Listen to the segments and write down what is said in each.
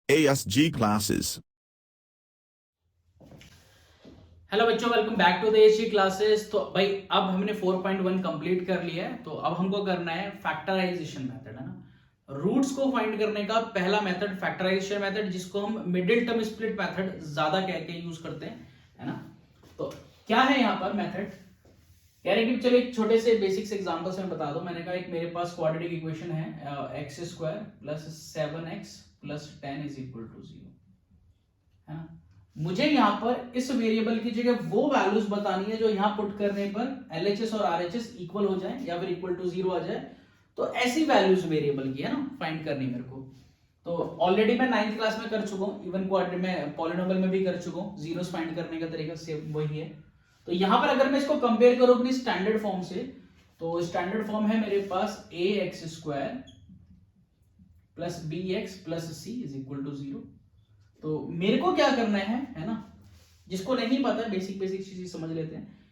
ASG classes. Hello बच्चों, welcome back to the ASG classes. तो भाई अब हमने 4.1 कंप्लीट कर लिया है। तो अब हमको करना है फैक्टराइजेशन मेथड, है ना। रूट्स को फाइंड करने का पहला मेथड फैक्टराइजेशन मेथड, जिसको हम मिडिल टर्म स्प्लिट मेथड ज्यादा कह के यूज करते हैं, है ना। तो क्या है यहाँ पर मेथड, कह रहे हैं कि चलो एक छोटे से बेसिक्स एग्जांपल से मैं बता दूं। मैंने कहा एक मेरे पास क्वाड्रेटिक इक्वेशन है x square plus 7x plus 10 is equal to 0, है ना। मुझे यहाँ पर इस वेरिएबल की जगह वो वैल्यूज बतानी है जो यहाँ पुट करने पर LHS और RHS इक्वल हो जाए या फिर इक्वल टू 0 आ जाए। तो ऐसी वैल्यूज वेरिएबल की, है ना, फाइंड करनी मेरे को। तो ऑलरेडी मैं 9th क्लास में कर चुका हूँ, इवन क्वाड्रेटिक में पॉलिनोमियल में भी कर चुका हूँ। जीरोस फाइंड करने का तरीका सेम वही है। तो यहाँ पर अगर मैं इसको कंपेयर करूँ अपनी स्टैंडर्ड फॉर्म से, तो स्टैंडर्ड फॉर्म है मेरे पास ax square plus bx plus c is equal to 0। तो मेरे को क्या करना है ना, जिसको नहीं पता बेसिक बेसिक चीजें समझ लेते हैं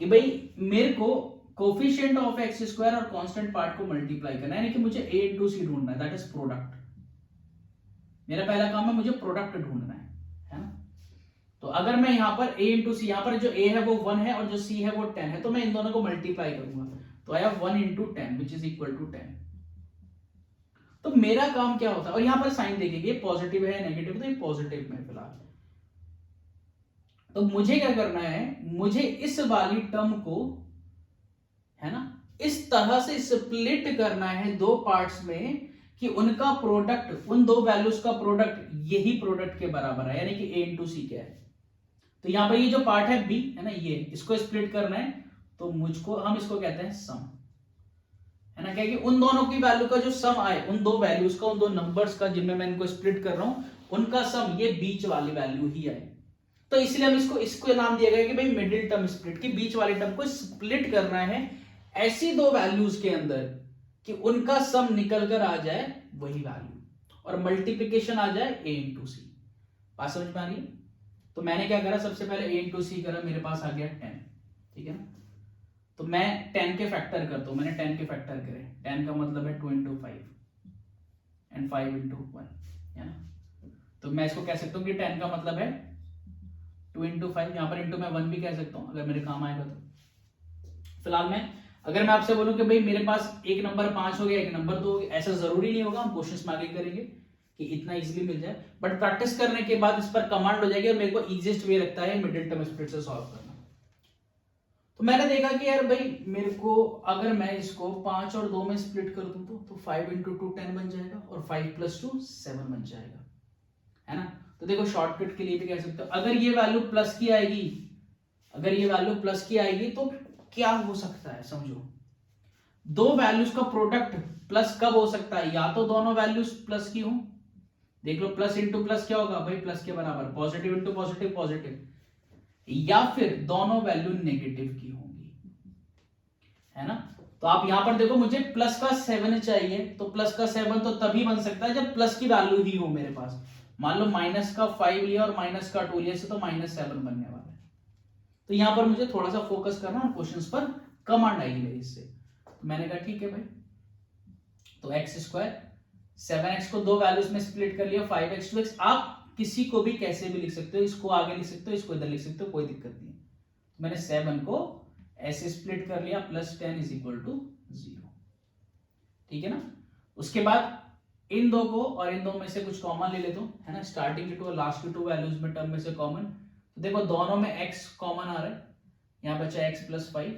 कि भाई मेरे को कोफिशिएंट ऑफ एक्स स्क्वायर और कांस्टेंट पार्ट को मल्टीप्लाई करना है, यानी कि मुझे a इंटू सी ढूंढना है, दैट इज प्रोडक्ट। मेरा पहला काम है मुझे प्रोडक्ट ढूंढना है ना। तो अगर मैं यहाँ पर a इंटू सी, यहाँ पर जो a है वो 1 है और जो c है वो 10 है, तो मैं इन दोनों को मल्टीप्लाई करूंगा। तो I have 1 into 10 which is equal to 10। तो मेरा काम क्या होता है, और यहाँ पर साइन देखेंगे पॉजिटिव है नेगेटिव, तो ये पॉजिटिव में फिलहाल। तो मुझे क्या करना है, मुझे इस वाली टर्म को, है ना, इस तरह से स्प्लिट करना है दो पार्ट्स में कि उनका प्रोडक्ट, उन दो वैल्यूज का प्रोडक्ट यही प्रोडक्ट के बराबर है, यानी कि a इंटू सी क्या है। तो यहां पर ये जो पार्ट है b, है ना, ये इसको स्प्लिट करना है। तो मुझको हम इसको कहते हैं सम, है ना। क्या कि उन दोनों की वैल्यू का जो सम आए, उन दो वैल्यूज का, उन दो नंबर्स का जिनमें मैं इनको स्प्लिट कर रहा हूं, उनका सम ये बीच वाली वैल्यू ही आए। तो इसलिए हम इसको इसको नाम दिया गया कि भाई मिडिल टर्म स्प्लिट, की बीच वाले टर्म को स्प्लिट करना है ऐसी दो वैल्यूज के अंदर कि उनका सम निकल कर आ जाए वही वैल्यू और मल्टीप्लिकेशन आ जाए a इंटू सी। बात समझ में आ रही है। तो मैंने क्या करा, सबसे पहले a इंटू सी करा, मेरे पास आ गया 10, ठीक है ना। तो मैं 10 के फैक्टर करता हूं, मैंने 10 के फैक्टर करे, 10 का मतलब है 2 इंटू 5 एंड 5 इंटू 1, है ना। तो मैं इसको कह सकता हूं कि 10 का मतलब है 2 इंटू 5, यहां पर इंटू मैं 1 भी कह सकता हूं अगर मेरे काम आएगा तो। फिलहाल मैं, अगर मैं आपसे बोलूं कि भाई मेरे पास एक नंबर 5 हो गया, एक नंबर 2 हो गया, ऐसा जरूरी नहीं होगा, हम क्वेश्चंस में आगे करेंगे कि इतना इजीली मिल जाए। बट प्रैक्टिस करने के बाद इस पर कमांड हो जाएगी और मेरे को इजीएस्ट वे लगता है मिडिल टर्म स्प्लिट से सॉल्व करना। तो मैंने देखा कि यार भाई मेरे को अगर मैं इसको 5 और 2 में स्प्लिट कर दूं तो 5 इंटू 2 10 बन जाएगा और 5 प्लस 2 7 बन जाएगा, है ना। तो देखो शॉर्टकट के लिए भी कह सकते हो, अगर ये वैल्यू प्लस की आएगी, अगर ये वैल्यू प्लस की आएगी तो क्या हो सकता है, समझो। दो वैल्यूज का प्रोडक्ट प्लस कब हो सकता है, या तो दोनों वैल्यूज प्लस की हो, देख लो प्लस इंटू प्लस क्या होगा भाई, प्लस के बराबर, पॉजिटिव इंटू पॉजिटिव पॉजिटिव, या फिर दोनों वैल्यू नेगेटिव की होंगी, है ना। तो आप यहां पर देखो मुझे प्लस का 7 चाहिए, तो प्लस का 7 तो तभी बन सकता है जब प्लस की वैल्यू ही हो मेरे पास। मान लो माइनस का 5 लिया और माइनस का 2 लिया, से तो -7 बनने वाला है। तो यहां पर मुझे थोड़ा सा फोकस करना और क्वेश्चंस पर कमांड आएगी मेरी इससे। तो मैंने कहा ठीक है भाई, तो एक्स स्क्वायर 7x को दो वैल्यूज में स्प्लिट कर लिया, 5x 2x, आप किसी को भी कैसे भी लिख सकते हो, इसको आगे लिख सकते हो, इसको इधर लिख सकते हो, कोई दिक्कत नहीं है। तो मैंने 7 को ऐसे स्प्लिट कर लिया, प्लस 10 इज इक्वल टू 0, ठीक है ना। उसके बाद इन दो को और इन दो में से कुछ कॉमन ले लेता हूं, है ना, स्टार्टिंग की टू और लास्ट की टू वैल्यूज में टर्म में से कॉमन। तो देखो दोनों में x कॉमन आ रहा है, यहां बचा x प्लस 5।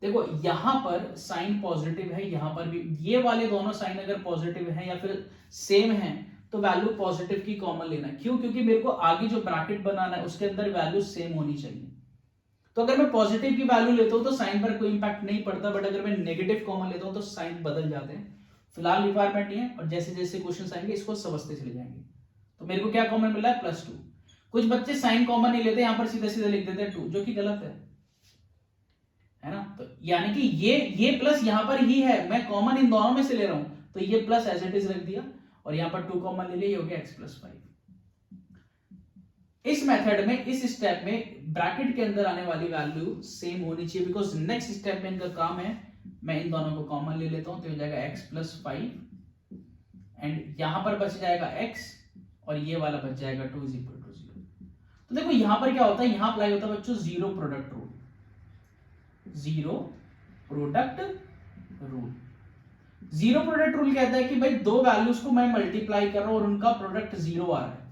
देखो यहां पर साइन पॉजिटिव है, यहां पर भी ये वाले दोनों साइन अगर पॉजिटिव है या फिर सेम है तो वैल्यू पॉजिटिव की कॉमन लेना। क्यों? क्योंकि मेरे को आगे जो ब्रैकेट बनाना है उसके अंदर वैल्यू सेम होनी चाहिए। तो अगर मैं पॉजिटिव की वैल्यू लेता हूं तो साइन पर कोई इंपैक्ट नहीं पड़ता, बट अगर मैं नेगेटिव कॉमन लेता हूं तो साइन बदल जाते हैं। फिलहाल रिक्वायरमेंट नहीं है, और जैसे जैसे क्वेश्चन आएंगे इसको समझते चले जाएंगे। तो मेरे को क्या कॉमन मिला है, +2। कुछ बच्चे साइन कॉमन नहीं लेते, यहां पर सीधे सीधे लिख देते हैं 2, जो कि गलत है ना। तो यानी कि ये प्लस यहां पर ही है, मैं कॉमन इन दोनों में से ले रहा हूं, तो ये प्लस एज इट इज रख दिया और यहां पर 2 कॉमन ले लिया, ये हो गया x प्लस 5। इस मेथड में, इस स्टेप में ब्रैकेट के अंदर आने वाली वैल्यू सेम होनी चाहिए, बिकॉज नेक्स्ट स्टेप में इनका काम है, मैं इन दोनों को कॉमन ले लेता हूं, तो हो जाएगा x प्लस 5 एंड यहां पर बच जाएगा x और ये वाला बच जाएगा 2 इज इक्वल टू 0। तो देखो यहां पर क्या होता है, यहां अप्लाई होता है बच्चों zero product rule. Zero product rule, zero product rule कहता है कि भाई दो वैल्यूज को मैं मल्टीप्लाई कर रहा हूं और उनका प्रोडक्ट जीरो आ रहा है।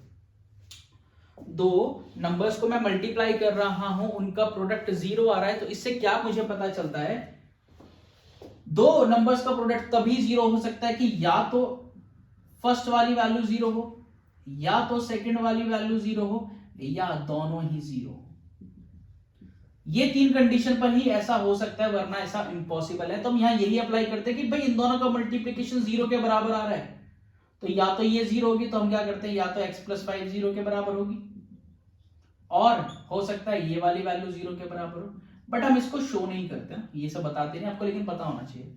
दो नंबर्स को मैं मल्टीप्लाई कर रहा हूं, उनका प्रोडक्ट जीरो आ रहा है। तो इससे क्या मुझे पता चलता है, दो नंबर्स का प्रोडक्ट तभी जीरो हो सकता है कि या तो फर्स्ट वाली वैल्यू जीरो हो, या तो सेकंड वाली वैल्यू जीरो हो, या दोनों ही जीरो हो। ये तीन कंडीशन पर ही ऐसा हो सकता है, वरना ऐसा इम्पॉसिबल है। तो हम यहां यही अप्लाई करते हैं कि भाई इन दोनों का मल्टीप्लीकेशन जीरो के बराबर आ रहा है, तो या तो ये जीरो होगी, तो हम क्या करते हैं, या तो x प्लस 5 जीरो के बराबर होगी, और हो सकता है ये वाली वैल्यू जीरो के बराबर हो। बट हम इसको शो नहीं करते, ये सब बताते नहीं आपको, लेकिन पता होना चाहिए।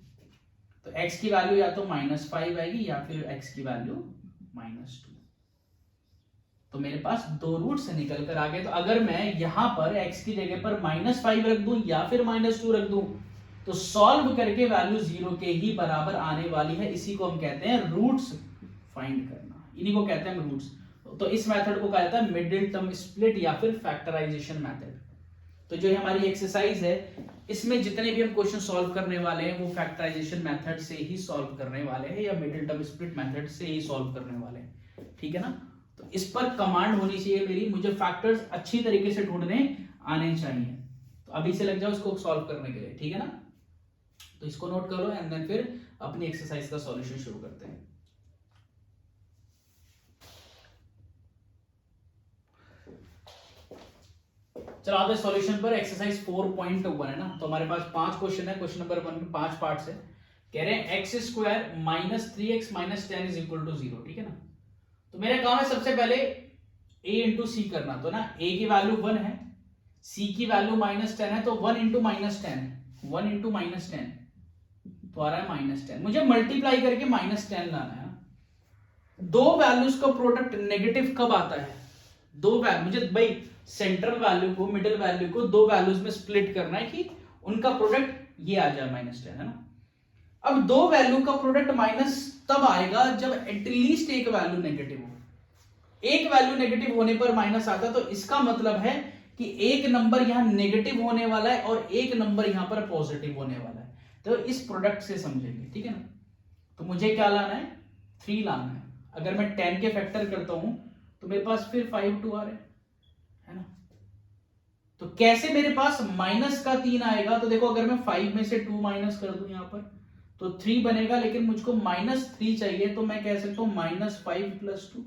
तो x की वैल्यू या तो -5 आएगी या फिर x की वैल्यू -2। तो मेरे पास दो रूट से निकल कर आ गए। तो अगर मैं यहां पर x की जगह पर -5 रख दूं या फिर -2 रख दूं, तो सॉल्व करके वैल्यू जीरो के ही बराबर आने वाली है। इसी को हम कहते हैं रूट्स फाइंड करना, इन्हीं को कहते हैं रूट्स। तो इस मेथड को कहा जाता है मिडिल टर्म स्प्लिट या फिर फैक्टराइजेशन मेथड। तो जो हमारी एक्सरसाइज है, इसमें जितने भी हम क्वेश्चन सॉल्व करने वाले हैं वो फैक्टराइजेशन मेथड से ही सॉल्व करने वाले हैं, या मिडिल टर्म स्प्लिट मेथड से ही सॉल्व करने वाले हैं। ठीक है ना। तो इस पर कमांड होनी चाहिए मेरी, मुझे फैक्टर्स अच्छी तरीके से ढूंढने आने चाहिए। तो अभी से लग जाओ इसको सॉल्व करने के लिए, ठीक है ना। तो इसको नोट कर लो एंड देन फिर अपनी एक्सरसाइज का सॉल्यूशन शुरू करते हैं। चलो आते सॉल्यूशन पर। एक्सरसाइज 4.1 है ना, तो हमारे पास 5 क्वेश्चन है। क्वेश्चन नंबर 1 में 5 पार्ट्स है। कह रहे हैं x square -3x - 10 is equal to 0। ठीक है ना। तो मेरा काम है सबसे पहले a इंटू सी करना। तो ना a की वैल्यू 1 है, c की वैल्यू -10 है, तो 1 इंटू -10 है, 1 इंटू -10 तो आ रहा है -10। मुझे मल्टीप्लाई करके -10 लाना है। दो वैल्यूज का प्रोडक्ट नेगेटिव कब आता है, दो वैल्यू मुझे भाई सेंट्रल वैल्यू को, मिडिल वैल्यू को दो वैल्यूज में स्प्लिट करना है कि उनका प्रोडक्ट ये आ जाए -10, है ना। अब दो वैल्यू का प्रोडक्ट माइनस तब आएगा जब एटलीस्ट एक वैल्यू नेगेटिव हो। एक वैल्यू नेगेटिव होने पर माइनस आता, तो इसका मतलब है कि एक नंबर यहां नेगेटिव होने वाला है और एक नंबर यहां पर पॉजिटिव होने वाला है। तो इस प्रोडक्ट से समझेंगे, ठीक है ना। तो मुझे क्या लाना है, 3 लाना है। अगर मैं 10 के फैक्टर करता हूं तो मेरे पास फिर 5 2 आ रहे है ना। तो कैसे मेरे पास माइनस का 3 आएगा, तो देखो अगर मैं 5 में से 2 माइनस कर दूं यहां पर तो 3 बनेगा, लेकिन मुझको -3 चाहिए, तो मैं कह सकता हूं -5 + 2।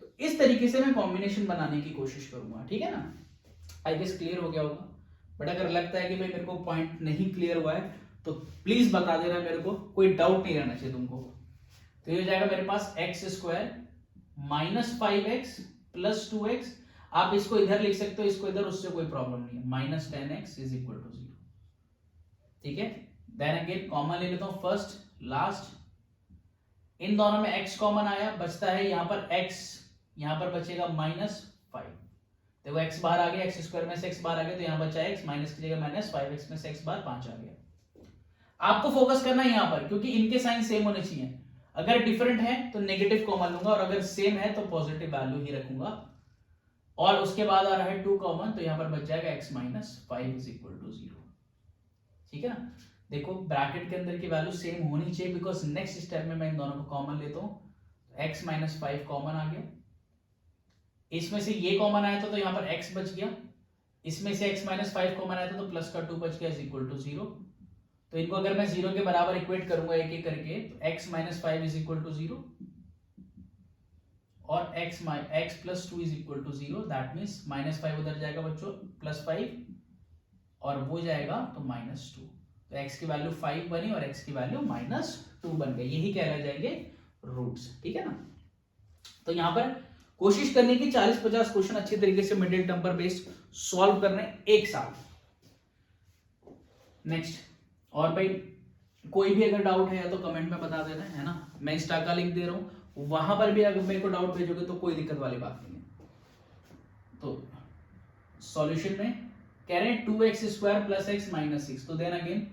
तो इस तरीके से मैं कॉम्बिनेशन बनाने की कोशिश करूंगा, ठीक है ना। आई गेस क्लियर हो गया होगा। बट अगर लगता है कि भाई मेरे को पॉइंट नहीं क्लियर हुआ है तो प्लीज बता देना मेरे को, कोई डाउट नहीं रहना चाहिए तुमको। तो ये हो जाएगा मेरे पास x² -5x + 2x। आप इसको इधर लिख सकते हो, इसको इधर, उससे कोई प्रॉब्लम नहीं है। -10x = 0। ठीक है। देन अगेन कॉमन ले लेता हूं, फर्स्ट लास्ट। इन दोनों में x कॉमन आया, बचता है यहां पर x, यहां पर बचेगा -5। देखो x बाहर आ गया, x² में से x बाहर आ गया, तो यहां बचा x, माइनस की जगह -5x में से x बाहर 5 आ गया। आपको फोकस करना है यहां पर, क्योंकि इनके साइन सेम होने चाहिए। अगर डिफरेंट है तो नेगेटिव कॉमन लूंगा, और अगर सेम है तो पॉजिटिव वैल्यू ही रखूंगा। और उसके बाद आ रहा है 2 कॉमन, तो यहां पर बच जाएगा x - 5 = 0। ठीक है ना। देखो ब्रैकेट के अंदर की वैल्यू सेम होनी चाहिए, बिकॉज नेक्स्ट स्टेप में मैं इन दोनों को कॉमन लेता हूं। x - 5 कॉमन आ गया, इसमें से ये कॉमन आया था तो यहां पर x बच गया, इसमें से x - 5 कॉमन आया था तो प्लस का 2 बच गया = 0। तो इनको अगर मैं 0 के बराबर इक्वेट करूंगा एक एक करके, तो x - 5 = 0 और x + 2 = 0। दैट मींस -5 उधर जाएगा बच्चों, +5 और वो जाएगा तो -2। तो x की वैल्यू 5 बनी और x की वैल्यू -2 बन गई। यही कहला जाएंगे रूट्स, ठीक है ना। तो यहां पर कोशिश करने की 40-50 क्वेश्चन अच्छी तरीके से मिडिल टर्म पर बेस्ड सॉल्व करने एक साथ। नेक्स्ट, और भाई कोई भी अगर डाउट है तो कमेंट में बता देना, है ना। मैं इंस्टा का लिंक दे रहा हूं, वहां पर भी अगर मेरे को डाउट भेजोगे तो कोई दिक्कत वाली बात नहीं है। तो सॉल्यूशन में कह रहे हैं 2x² + x - 6। तो देन अगेन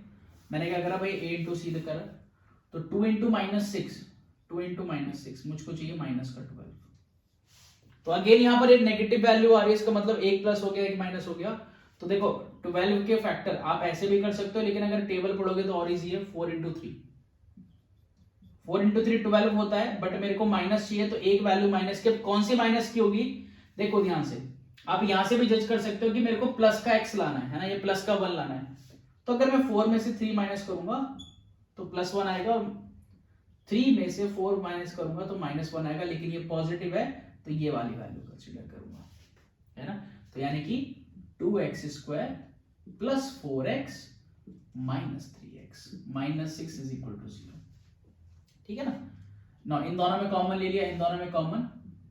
मैंने क्या करा भाई, a × c करा, तो 2 into minus six, 2 into minus six, मुझको चाहिए माइनस का 12। तो अगेन यहां पर एक नेगेटिव वैल्यू आ रही है, इसका मतलब एक प्लस हो गया एक माइनस हो गया। तो देखो 12 के फैक्टर आप ऐसे भी कर सकते हो, लेकिन अगर टेबल पढ़ोगे तो और इजी है, 4 इंटू 3, 4 इंटू 3 12 होता है, बट मेरे को माइनस चाहिए, तो एक वैल्यू माइनस की। कौन सी माइनस की होगी, देखो ध्यान से, आप यहां से भी जज कर सकते हो कि मेरे को प्लस का x लाना है ना, ये प्लस का 1 लाना है। तो अगर मैं 4 में से 3 माइनस करूंगा तो प्लस 1 आएगा, 3 में से 4 माइनस करूंगा तो माइनस 1 आएगा, लेकिन ये पॉजिटिव है तो ये वाली वैल्यू कंसीडर करूंगा, है ना। तो यानी कि 2x square plus 4x minus 3x minus 6 is equal to 0, ठीक है ना। ना इन दोनों में कॉमन ले लिया, इन दोनों में कॉमन,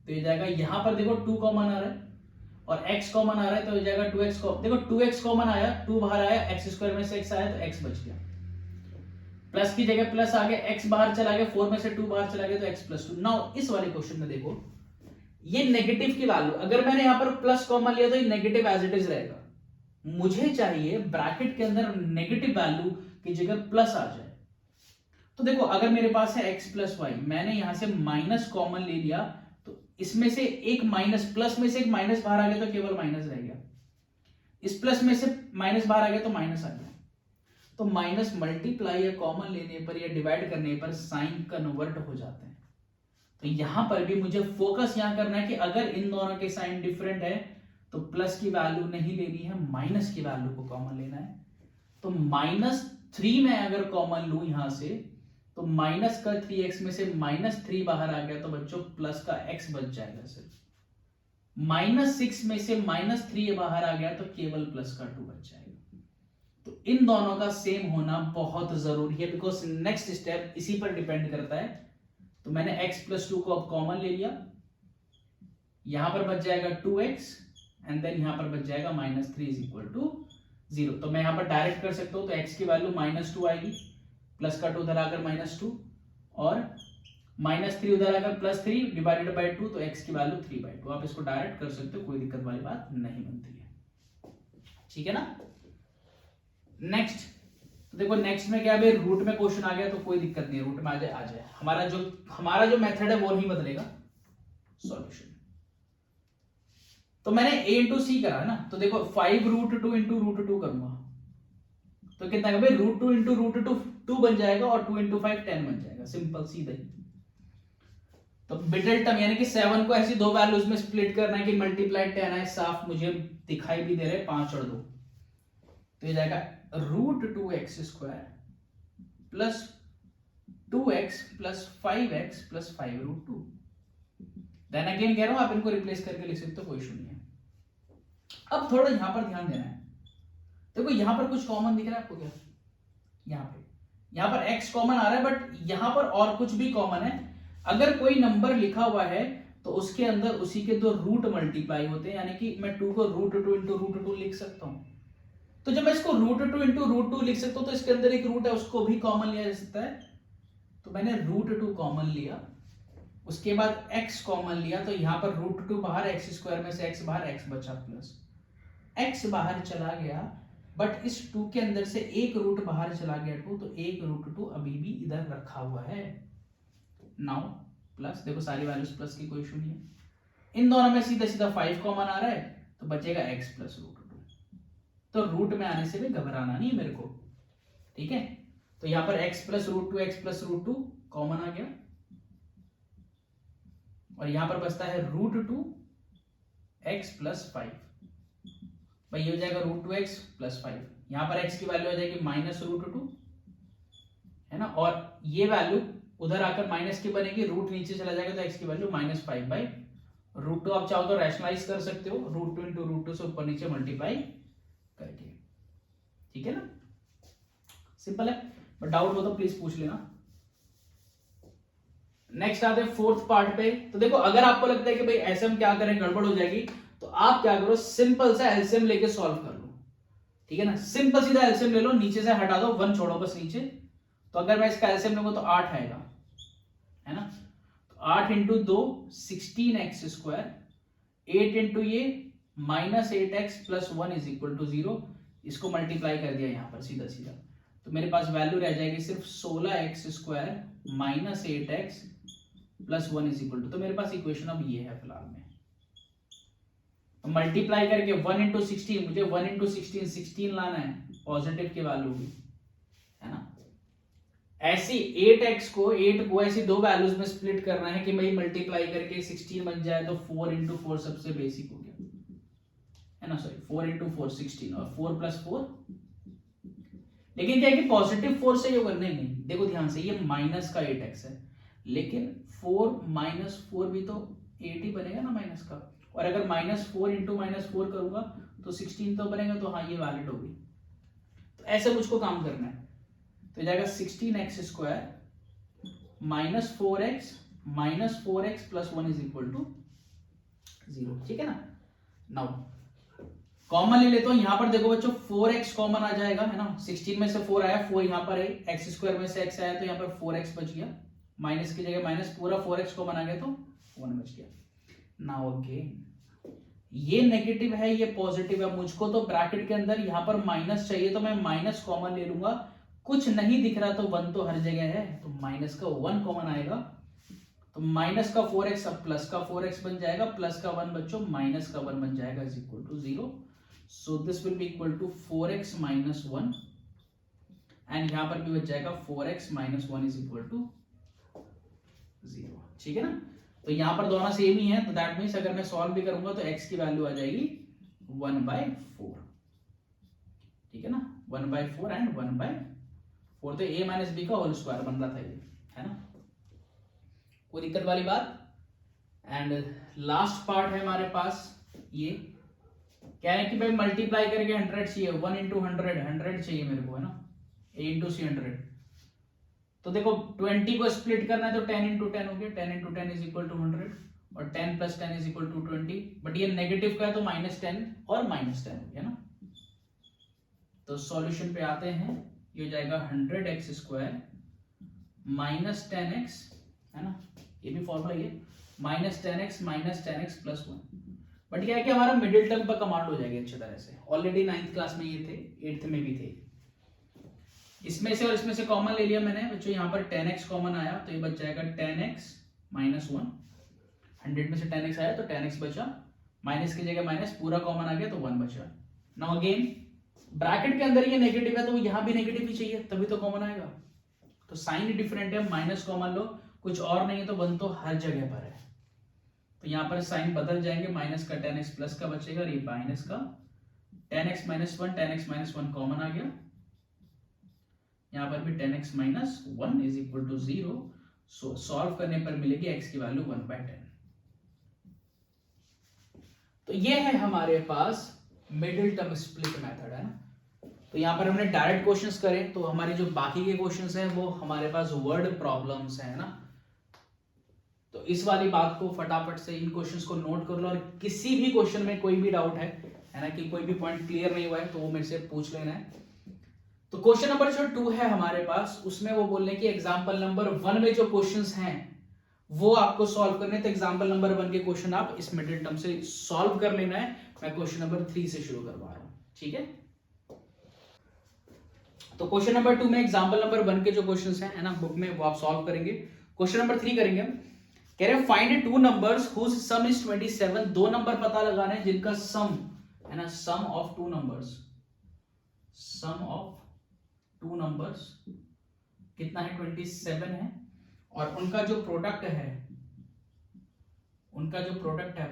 तो ये जाएगा, यहां पर देखो 2 कॉमन आ रहा है और x कॉमन आ रहा है, तो ये जाएगा 2x देखो 2x कॉमन आया, 2 बाहर आया, x स्क्वायर में से x आया तो x बच गया, प्लस की जगह प्लस आ गया, x बाहर चला गया, 4 में से 2 बाहर चला गया तो x प्लस 2। नाउ इस वाले क्वेश्चन में देखो ये नेगेटिव की वैल्यू, अगर मैंने यहां पर प्लस कॉमन लिया तो ये नेगेटिव एज इट इज रहेगा, मुझे चाहिए ब्रैकेट के अंदर नेगेटिव वैल्यू की जगह प्लस आ जाए। तो देखो अगर मेरे पास है x प्लस वाई, मैंने यहां से माइनस कॉमन ले लिया, तो इसमें से एक माइनस, प्लस में से एक माइनस बाहर आ गया तो केवल माइनस रह गया, इस प्लस में से माइनस बाहर आ गया तो माइनस आ गया। तो माइनस मल्टीप्लाई या कॉमन लेने पर या डिवाइड करने पर साइन कन्वर्ट हो जाते हैं। तो यहां पर भी मुझे फोकस यहां करना है कि अगर इन दोनों के साइन डिफरेंट है तो प्लस की वैल्यू नहीं लेनी है, माइनस की वैल्यू को कॉमन लेना है। तो -3 में अगर कॉमन लू यहां से, तो माइनस का 3x में से -3 बाहर आ गया तो बच्चों प्लस का x बच जाएगा सिर्फ, -6 में से -3 बाहर आ गया तो केवल प्लस का 2 बच जाएगा। तो इन दोनों का सेम होना बहुत जरूरी है, बिकॉज नेक्स्ट स्टेप इसी पर डिपेंड करता है। तो मैंने x प्लस 2 को अब कॉमन ले लिया, यहां पर बच जाएगा 2x एंड देन यहां पर बच जाएगा -3 इज इक्वल टू 0। तो मैं यहां पर डायरेक्ट कर सकता हूं, तो x की वैल्यू -2 आएगी, प्लस का 2 उधर आकर -2 और -3 उधर आकर +3 डिवाइडेड बाय 2, तो x की वैल्यू 3/2। आप इसको डायरेक्ट कर सकते हो, कोई दिक्कत वाली बात नहीं बनती है, ठीक है ना। नेक्स्ट, तो देखो नेक्स्ट में क्या है, रूट में क्वेश्चन आ गया तो कोई दिक्कत नहीं है, रूट में आ जाए, हमारा जो मेथड है वो नहीं बदलेगा, सॉल्यूशन। तो मैंने a इंटू सी करा है ना, तो देखो 5√2 इंटू √2 करूंगा तो कितना है भाई, √2 इंटू √2 2 बन जाएगा और 2 इंटू 5 10 बन जाएगा, सिंपल सीधा ही। तो मिडिल टर्म यानी कि 7 को ऐसी दो वैल्यूज में स्प्लिट करना है कि मल्टीप्लाई 10 है, साफ मुझे दिखाई भी दे रहे 5 और 2, तो ये जाएगा √2x square plus 2x plus 5x plus 5√2। Then again कह रहा हूं, आप इनको रिप्लेस करके लिख सकते हो, कोई इशू नहीं है। अब थोड़ा यहां पर ध्यान देना है, देखो यहां पर कुछ कॉमन दिख रहा है आपको क्या, यहां पर x कॉमन आ रहा है, बट यहां पर और कुछ भी कॉमन है। अगर कोई नंबर लिखा हुआ है तो उसके अंदर उसी के दो रूट मल्टीप्लाई होते हैं, यानी कि मैं 2 को √2 इंटू √2 लिख सकता हूं। तो जब मैं इसको √2 इंटू √2 लिख सकता हूं तो इसके अंदर एक रूट है, उसको भी कॉमन लिया जा सकता है। तो मैंने √2 कॉमन लिया, उसके बाद x कॉमन लिया, तो यहां पर √2 बाहर, x स्क्वायर में से x बाहर, x बचा प्लस x बाहर चला गया, बट इस 2 के अंदर से एक रूट बाहर चला गया 2, तो एक √2 अभी भी इधर रखा हुआ है। नाउ प्लस, देखो सारी वैल्यूज प्लस की, कोई इशू नहीं है। इन दोनों में सीधा सीधा 5 कॉमन आ रहा है, तो बचेगा x प्लस √2। तो रूट में आने से भी घबराना नहीं है मेरे को, ठीक है। तो यहां पर x प्लस √2 कॉमन आ गया, और यहां पर बचता है √2 x प्लस 5, भाई ये हो जाएगा √2x प्लस 5। यहां पर x की वैल्यू हो जाएगी -√2, है ना, और ये वैल्यू उधर आकर माइनस की बनेगी, रूट नीचे चला जाएगा तो x की वैल्यू -5/√2। आप चाहो तो रैशनलाइज कर सकते हो, √2 इंटू √2 से ऊपर नीचे मल्टीप्लाई करके, ठीक है ना, सिंपल है। बट डाउट हो तो प्लीज पूछ लेना। नेक्स्ट आते हैं फोर्थ पार्ट पे। तो देखो अगर आपको लगता है कि भाई ऐसे हम क्या करें, गड़बड़ हो जाएगी, तो आप क्या करो, सिंपल सा एलसीएम लेके सॉल्व कर लो, ठीक है ना। सिंपल सीधा एलसीएम ले लो, नीचे से हटा दो, 1 छोड़ो बस नीचे। तो अगर मैं इसका एलसीएम लूंगा तो 8 आएगा, है ना। तो 8 इंटू 2 16x स्क्वायर, 8 इंटू ये -8x plus 1 is equal to 0। इसको मल्टीप्लाई कर दिया यहां पर सीधा सीधा, तो मेरे पास वैल्यू रह जाएगी सिर्फ 16x² minus 8x plus 1 is equal to, तो मेरे पास इक्वेशन अब ये है फिलहाल में। मल्टीप्लाई करके 1 इंटू 16, मुझे 1 इंटू 16 लाना है, पॉजिटिव की वैल्यू भी है ना। ऐसी 8 को ऐसी दो वैल्यूज में स्प्लिट करना है कि भाई मल्टीप्लाई करके 16 बन जाए, तो 4 इंटू 4 सबसे बेसिक हो गया है ना, सॉरी 4 इंटू 4 16 और 4 प्लस 4। लेकिन क्या है कि पॉजिटिव 4 से जो करने नहीं, देखो ध्यान से, ये माइनस का 8x है, लेकिन 4 माइनस 4 भी तो 8 ही बनेगा ना माइनस का, और अगर -4 इंटू -4 करूंगा तो 16 तो बनेगा, तो हाँ ये वैलिड होगी। तो ऐसे मुझको काम करना है, तो जाएगा 16x² -4x plus 1 is equal to 0, ठीक है ना। नाउ कॉमन ले लेता हूं, यहां पर देखो बच्चों 4x कॉमन आ जाएगा है ना, 16 में से 4 आया, 4 यहां पर है, x² में से x आया, तो यहां पर 4x बच गया, माइनस की जगह माइनस, पूरा 4x कॉमन आ गया तो 1 बच गया। नाउ अगेन ये नेगेटिव है, ये पॉजिटिव है, मुझको तो ब्रैकेट के अंदर यहां पर माइनस चाहिए, तो मैं माइनस कॉमन ले लूंगा, कुछ नहीं दिख रहा तो 1 तो हर जगह है, तो माइनस का 1 कॉमन आएगा, तो माइनस का 4x अब प्लस का 4x बन जाएगा, प्लस का 1 बच्चों माइनस का 1 बन जाएगा, is equal to 0। So this will be equal to 4x minus 1, and यहां पर भी बच जाएगा 4x minus 1 is equal to 0, ठीक है ना। तो यहां पर दोनों सेम ही है, तो दैट मींस अगर मैं सॉल्व भी करूंगा तो x की वैल्यू आ जाएगी 1/4, ठीक है ना, 1/4 एंड 1/4, तो a माइनस बी का होल स्क्वायर बन रहा था ये, है ना, कोई दिक्कत वाली बात। एंड लास्ट पार्ट है हमारे पास, ये कह रहे हैं कि भाई मल्टीप्लाई करके 100 चाहिए, 1 इंटू 100 चाहिए मेरे को, है ना, a इंटू c 100। तो देखो 20 को स्प्लिट करना है तो 10 इंटू 10 हो गया, 10 इंटू 10 इज इक्वल टू 100, और 10 plus 10 is equal to 20, but ये नेगेटिव का है तो -10 और -10 हो गया ना। तो सॉल्यूशन पे आते हैं, ये हो जाएगा 100x² माइनस 10x, है ना, ये भी फॉर्मूला ये -10x प्लस 1, बट क्या है कि हमारा मिडिल टर्म पर कमांड हो जाएगी अच्छी तरह से, ऑलरेडी 9th क्लास में ये थे, 8th में भी थे। इसमें से और इसमें से कॉमन ले लिया मैंने बच्चों, यहाँ पर 10x कॉमन आया, तो ये बच जाएगा 10x माइनस 1, 100 में से 10x आया तो 10x बचा, माइनस की जगह माइनस, पूरा कॉमन आ गया तो 1 बचा। नाउ अगेन ब्रैकेट के अंदर ये नेगेटिव है, तो यहाँ भी नेगेटिव ही चाहिए, तभी तो कॉमन आएगा, तो साइन डिफरेंट है, माइनस कॉमन लो, कुछ और नहीं है, तो 1 तो हर जगह पर है, तो यहाँ पर साइन बदल जाएंगे, माइनस का 10x प्लस का बचेगा, ये माइनस का 10x minus 1, 10x minus 1 common आ गया, यहाँ पर भी 10x minus 1 is equal to 0। So solve करने पर मिलेगी x की वैल्यू 1/10। तो ये है हमारे पास मिडिल टर्म स्प्लिट मेथड, है ना। तो यहाँ पर हमने डायरेक्ट क्वेश्चंस करे, तो हमारे जो बाकी के क्वेश्चंस हैं वो हमारे पास वर्ड प्रॉब्लम्स है ना। तो इस वाली बात को फटाफट से इन क्वेश्चंस को नोट कर लो, और किसी भी क्वेश्चन में कोई भी डाउट है ना, कि कोई भी पॉइंट क्लियर नहीं हुआ है, तो वो मेरे से पूछ लेना है। तो क्वेश्चन नंबर जो 2 है हमारे पास, उसमें वो बोल रहे हैं कि एग्जांपल नंबर 1 में जो क्वेश्चंस हैं वो आपको सॉल्व करने, तो एग्जांपल नंबर 1 के क्वेश्चन आप इस मिडिल टर्म से सॉल्व कर लेना है। मैं क्वेश्चन नंबर 3 से शुरू करवा रहा हूं, ठीक है। तो क्वेश्चन नंबर 2 में एग्जांपल नंबर 1 के जो क्वेश्चंस हैं, है ना, बुक में, वो आप सॉल्व करेंगे। क्वेश्चन नंबर 3 करेंगे हम, कह रहे हैं find 2 numbers whose sum is 27, दो नंबर पता लगाना है जिनका सम, है ना, sum of 2 numbers, sum of 2 numbers कितना है, 27 है, और उनका जो प्रोडक्ट है,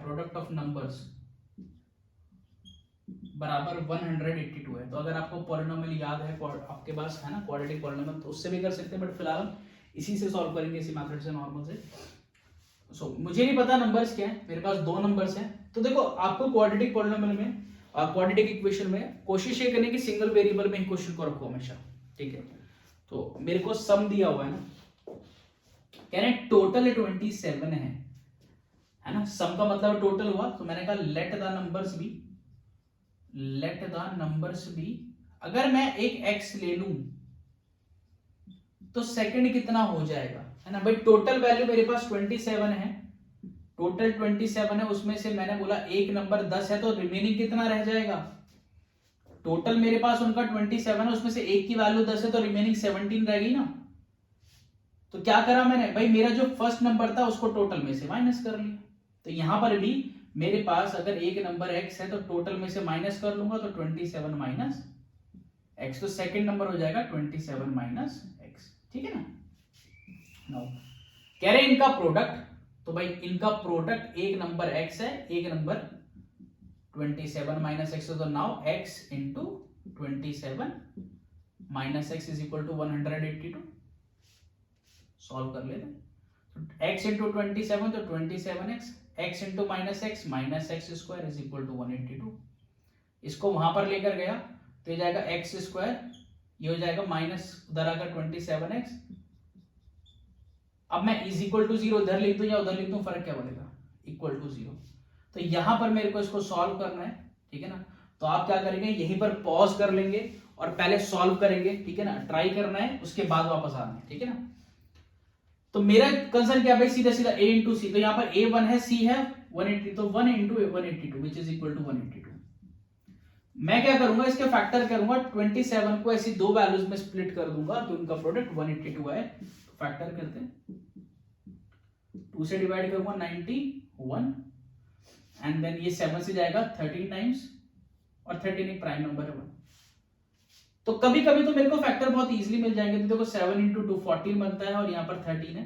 प्रोडक्ट ऑफ नंबर्स बराबर 182 है। तो अगर आपको पॉलिनोमियल याद है आपके पास, है ना, क्वाड्रेटिक पॉलिनोमियल, तो उससे भी कर सकते हैं, बट फिलहाल हम इसी से सॉल्व करेंगे, इसी मेथड से, नॉर्मल से। सो मुझे नहीं पता नंबर्स क्या है, मेरे पास 2 नंबर्स हैं। तो देखो आपको क्वाड्रेटिक पॉलिनोमियल में, क्वाड्रेटिक इक्वेशन में कोशिश ये करने की सिंगल वेरिएबल में ही क्वेश्चन को रखो हमेशा, ठीक है। तो मेरे को सम दिया हुआ है ना, कह रहे हैं टोटल 27 है ना, सम का मतलब टोटल हुआ, तो मैंने कहा लेट द नंबर्स बी, अगर मैं एक x ले लूं तो सेकंड कितना हो जाएगा, है ना भाई। टोटल वैल्यू मेरे पास 27 है, टोटल 27 है, उसमें से मैंने बोला एक नंबर 10 है, तो रिमेनिंग कितना रह जाएगा, टोटल मेरे पास उनका 27 है, उसमें से एक की वैल्यू 10 है, तो रिमेनिंग 17 रह गई ना। तो क्या करा मैंने भाई, मेरा जो फर्स्ट नंबर था उसको टोटल में से माइनस कर लिया। तो यहां पर भी मेरे पास अगर एक नंबर x है तो टोटल में से माइनस कर लूंगा, तो 27 माइनस x, तो सेकंड नंबर हो जाएगा 27 माइनस x, ठीक है ना। नाउ कह रहे इनका प्रोडक्ट, तो भाई इनका प्रोडक्ट एक नंबर x है, एक नंबर 27 माइनस x, तो now x into 27 minus x is equal to 182। Solve कर लेते हैं। तो x इंटू 27 तो 27x, x into minus x square is equal to 182। इसको वहां पर लेकर गया तो ये जाएगा x स्क्वायर, ये हो जाएगा माइनस उधर आकर 27x। अब मैं इज इक्वल टू 0 इधर लिख दूं या उधर लिख दूं, फर्क क्या पड़ेगा, इक्वल टू 0। तो यहां पर मेरे को इसको सॉल्व करना है, ठीक है ना। तो आप क्या करेंगे, यहीं पर पॉज कर लेंगे और पहले सॉल्व करेंगे, ठीक है ना, ट्राई करना है, उसके बाद वापस आना है, ठीक है ना। तो मेरा कंसर्न क्या भाई, सीधा सीधा a इंटू सी, तो यहाँ पर a1 है, c है 180, तो 1 into 182 which is equal to 182। मैं क्या करूंगा, इसके फैक्टर करूंगा, 27 को ऐसी दो वैल्यूज में स्प्लिट कर दूंगा तो उनका प्रोडक्ट 182 है। तो फैक्टर करते हैं, 2 से डिवाइड करूंगा 91 एंड देन ये 7 से जाएगा 13 टाइम्स, और 13 एक प्राइम नंबर है 1। तो कभी कभी तो मेरे को फैक्टर बहुत इजीली मिल जाएंगे। तो देखो 7 इंटू 2 14 बनता है और यहाँ पर 13 है,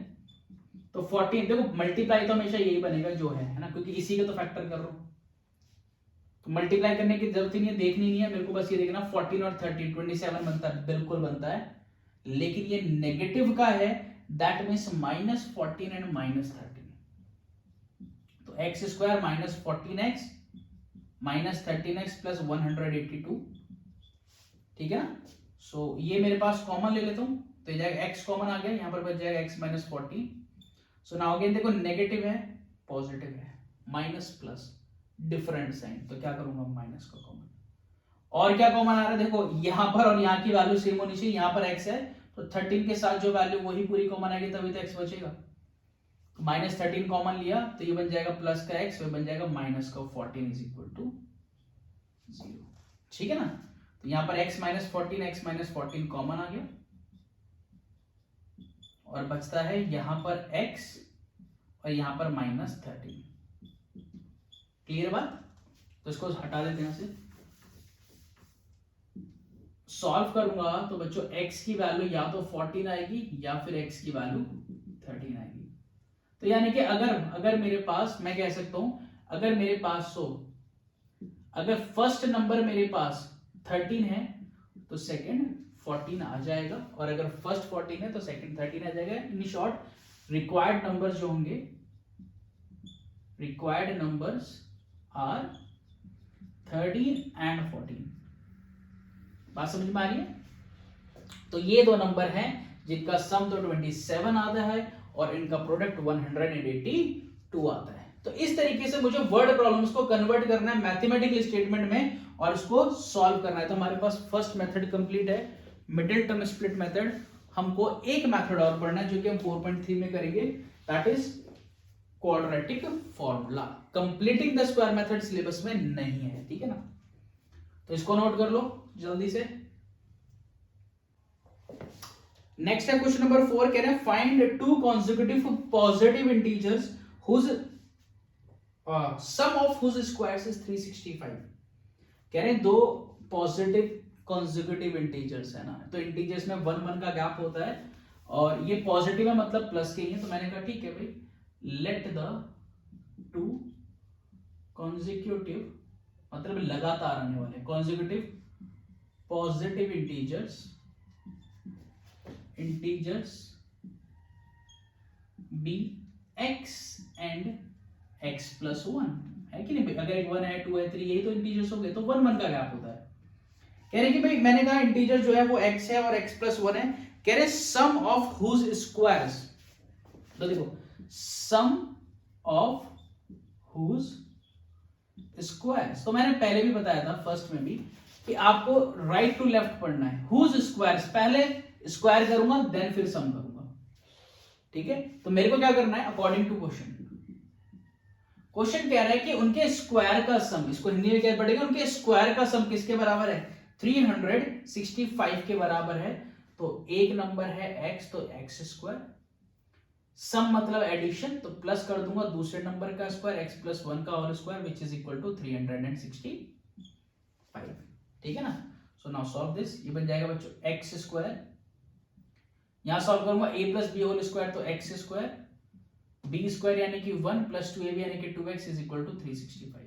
तो 14 देखो मल्टीप्लाई तो हमेशा यही बनेगा जो है ना, क्योंकि इसी के तो फैक्टर कर रहा हूं। तो मल्टीप्लाई करने की जरूरत ही नहीं है, देखनी नहीं है मेरे को, बस ये देखना 14 और 13 27 बनता है, बिल्कुल बनता है। लेकिन ये नेगेटिव का है, that means minus 14 and minus 13। तो x square minus 14x minus 13x plus 182, ठीक है ना। सो ये मेरे पास कॉमन ले लेता हूं, तो ये जाएगा x कॉमन आ गया, यहां पर बच जाएगा x minus 14। So now again देखो नेगेटिव है पॉजिटिव है, माइनस प्लस डिफरेंट साइन, तो क्या करूंगा माइनस का कॉमन। और क्या कॉमन आ रहा है, देखो यहां पर और यहां की वैल्यू सेम होनी चाहिए, यहां पर x है तो 13 के साथ जो वैल्यू वही पूरी कॉमन आएगी, तभी तो x बचेगा। तो माइनस 13 कॉमन लिया तो ये बन जाएगा प्लस का x, बन जाएगा माइनस का 14 इज इक्वल टू 0, ठीक है ना। तो यहां पर x माइनस 14 कॉमन आ गया और बचता है यहां पर x और यहां पर माइनस 13। क्लियर बात। तो इसको हटा देते हैं, यहां से सॉल्व करूंगा तो बच्चों x की वैल्यू या तो 14 आएगी या फिर x की वैल्यू 13 आएगी। तो यानी कि अगर मेरे पास, मैं कह सकता हूं अगर मेरे पास अगर फर्स्ट नंबर मेरे पास 13 है तो सेकंड 14 आ जाएगा, और अगर फर्स्ट 14 है तो सेकंड 13 आ जाएगा। इन शॉर्ट रिक्वायर्ड नंबर्स जो होंगे, रिक्वायर्ड नंबर्स आर 13 एंड 14। बात समझ में आ रही है। तो ये दो नंबर हैं जिनका सम तो 27 आता है और इनका प्रोडक्ट 182 आता है। तो इस तरीके से मुझे वर्ड प्रॉब्लम्स को कन्वर्ट करना है मैथमेटिकल स्टेटमेंट में और इसको सॉल्व करना है। तो हमारे पास फर्स्ट मेथड कंप्लीट है, मिडिल टर्म स्प्लिट मेथड। हमको एक मेथड और पढ़ना है जो कि हम 4.3 में करेंगे, that is quadratic formula. Completing the square method syllabus में नहीं है, ठीक है ना। तो इसको नोट कर लो जल्दी से। नेक्स्ट है क्वेश्चन नंबर 4, कह रहे हैं find two consecutive positive integers whose sum of whose squares is 365। कह रहे हैं दो पॉजिटिव कॉन्सेक्यूटिव इंटीजर्स है ना, तो इंटीजर्स में 1 1 का गैप होता है और ये पॉजिटिव है मतलब प्लस के ही है। तो मैंने कहा ठीक है भाई, लेट द टू कॉन्सेक्यूटिव मतलब लगातार आने वाले consecutive positive integers be x and x plus 1 है कि नहीं। अगर एक 1 है 2 है 3, यही तो इंटीजर्स हो गए, तो 1 1 का गैप होता है। कह रहे कि भाई मैंने कहा इंटीजर जो है वो x है और x प्लस 1 है। कह रहे सम ऑफ हुज स्क्वायर्स, तो देखो सम ऑफ हुज स्क्वायर्स, तो मैंने पहले भी बताया था फर्स्ट में भी कि आपको राइट टू लेफ्ट पढ़ना है। हुज स्क्वायर्स, पहले स्क्वायर करूंगा देन फिर सम करूंगा, ठीक है। तो मेरे को क्या करना है अकॉर्डिंग टू क्वेश्चन। क्वेश्चन कह रहा है कि उनके स्क्वायर का सम, इसको हिंदी में क्या पढ़ेगा, उनके स्क्वायर का सम किसके बराबर है, 365 के बराबर है, तो एक नंबर है x, तो x स्क्वायर, सम मतलब एडिशन, तो प्लस कर दूंगा दूसरे नंबर का स्क्वायर x प्लस 1 का whole square which is equal to 365। ठीक है ना। सो नाउ सॉल्व दिस, ये बन जाएगा बच्चों x स्क्वायर, यहां सॉल्व करूंगा a plus b whole square, तो x स्क्वायर, b स्क्वायर यानी कि 1 प्लस 2ab यानी कि 2x इज इक्वल टू 365।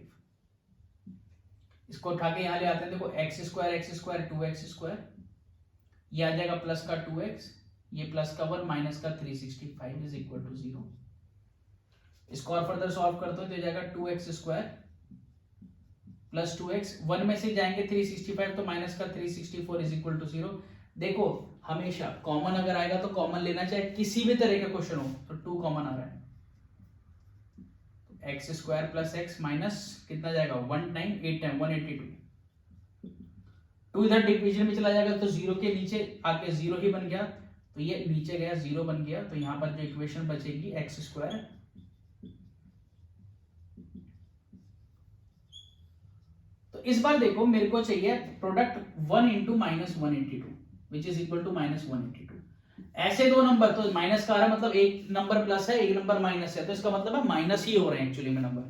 इसको उठा के यहां ले आते हैं, देखो x स्क्वायर 2x स्क्वायर, ये आ जाएगा प्लस का 2x, ये प्लस का 1 माइनस का 365 इज इक्वल टू 0। इसको और फर्दर सॉल्व करते हो तो जाएगा 2x स्क्वायर प्लस 2x, 1 में से जाएंगे 365 तो माइनस का 364 इज इक्वल टू 0। देखो हमेशा कॉमन अगर आएगा तो कॉमन लेना, चाहे किसी भी तरह का क्वेश्चन हो, तो 2 कॉमन आ रहा है, x square plus x minus कितना जाएगा 1 टाइम 8 टाइम 182, 2 इधर डिवीजन में चला जाएगा तो 0 के नीचे आके 0 ही बन गया, तो ये नीचे गया 0 बन गया, तो यहां पर जो इक्वेशन बचेगी एक्स स्क्वायर तो इस बार देखो मेरे को चाहिए product 1 into minus 182 which is equal to minus 182। ऐसे दो नंबर तो माइनस का आ रहा है, मतलब एक नंबर प्लस है एक नंबर माइनस है, तो इसका मतलब है माइनस ही हो रहे हैं एक्चुअली में नंबर।